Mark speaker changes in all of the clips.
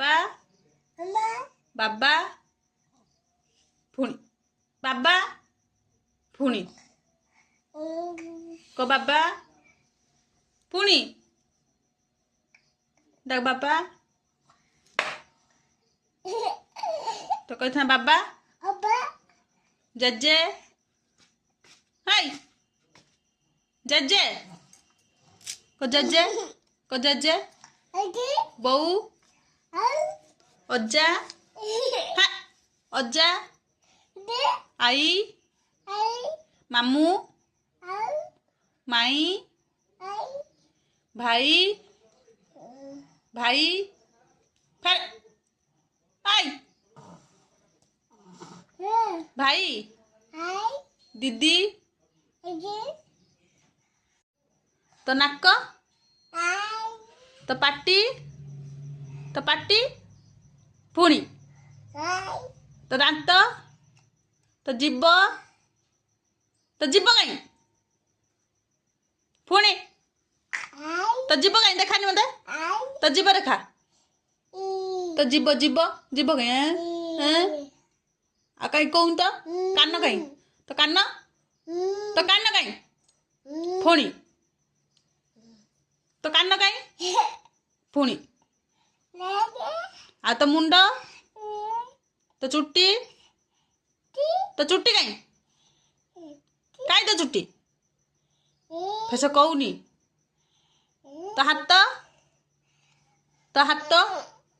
Speaker 1: ବାବା ବାବା ପୁଣି ବାବା ପୁଣି କ ବାବା ପୁଣି ଡାକ ବାବା ତ କହିଥା ବାବା ଜେଜେ ହାଇ ଜେଜେ କ ଜେଜେ ବୋଉ ଅଜା ହା ଅଜା आई मामू माई भाई भाई फिर आई भाई दीदी तो नाक तो पाटी पुणी तो दांत तो जीव कहीं पुणी तो जीव कहीं देखानी मत तो जीव देखा तो जीव कहीं कहीं कहूँ तो कान कहीं तो कान कहीं पुणी तो कान कहीं पुणी आ तो मुंड तो चुट्टी कहीं तो चुट्टी फेस कहूनी तो हाथ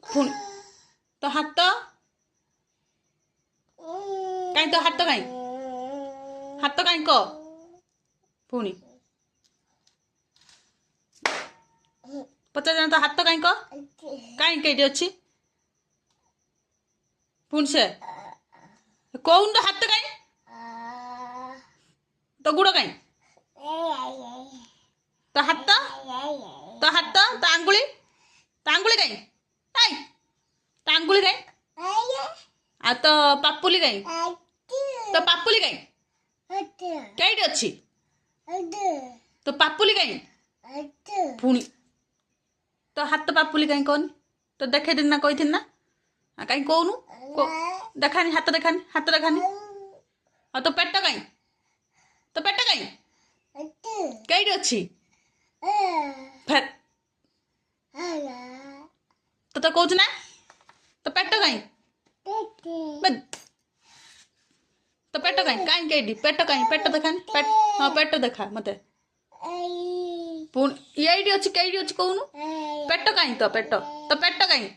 Speaker 1: पुणी तो हाथ कहीं तो हाथ कहीं कह पुणी पचास जन तो हाथ कहीं कह कहीं कहीं अच्छी पुणी से कौन तो हाथ कहीं तो गुड़ कहीं तो हाथ तो आंगुली कहीं तो आंगुली कहीं आ तो पापुली कहीं कहीं अच्छी तो पापुली कहीं पुणी तो हाथ पापुली कहीं कौन तो देखे दिन ना कही थी ना कहीं कहूनु देखानी हाथ देखानी और तो पेट कहीं कहीं अच्छी फिर तो कहूँ ना तो पेट कहीं तो पेट कहीं कहीं पेट देखानी हाँ पेट देखा मत पुणी ये अच्छी कहीं अच्छी कहूनु पेट कहीं तो पेट कहीं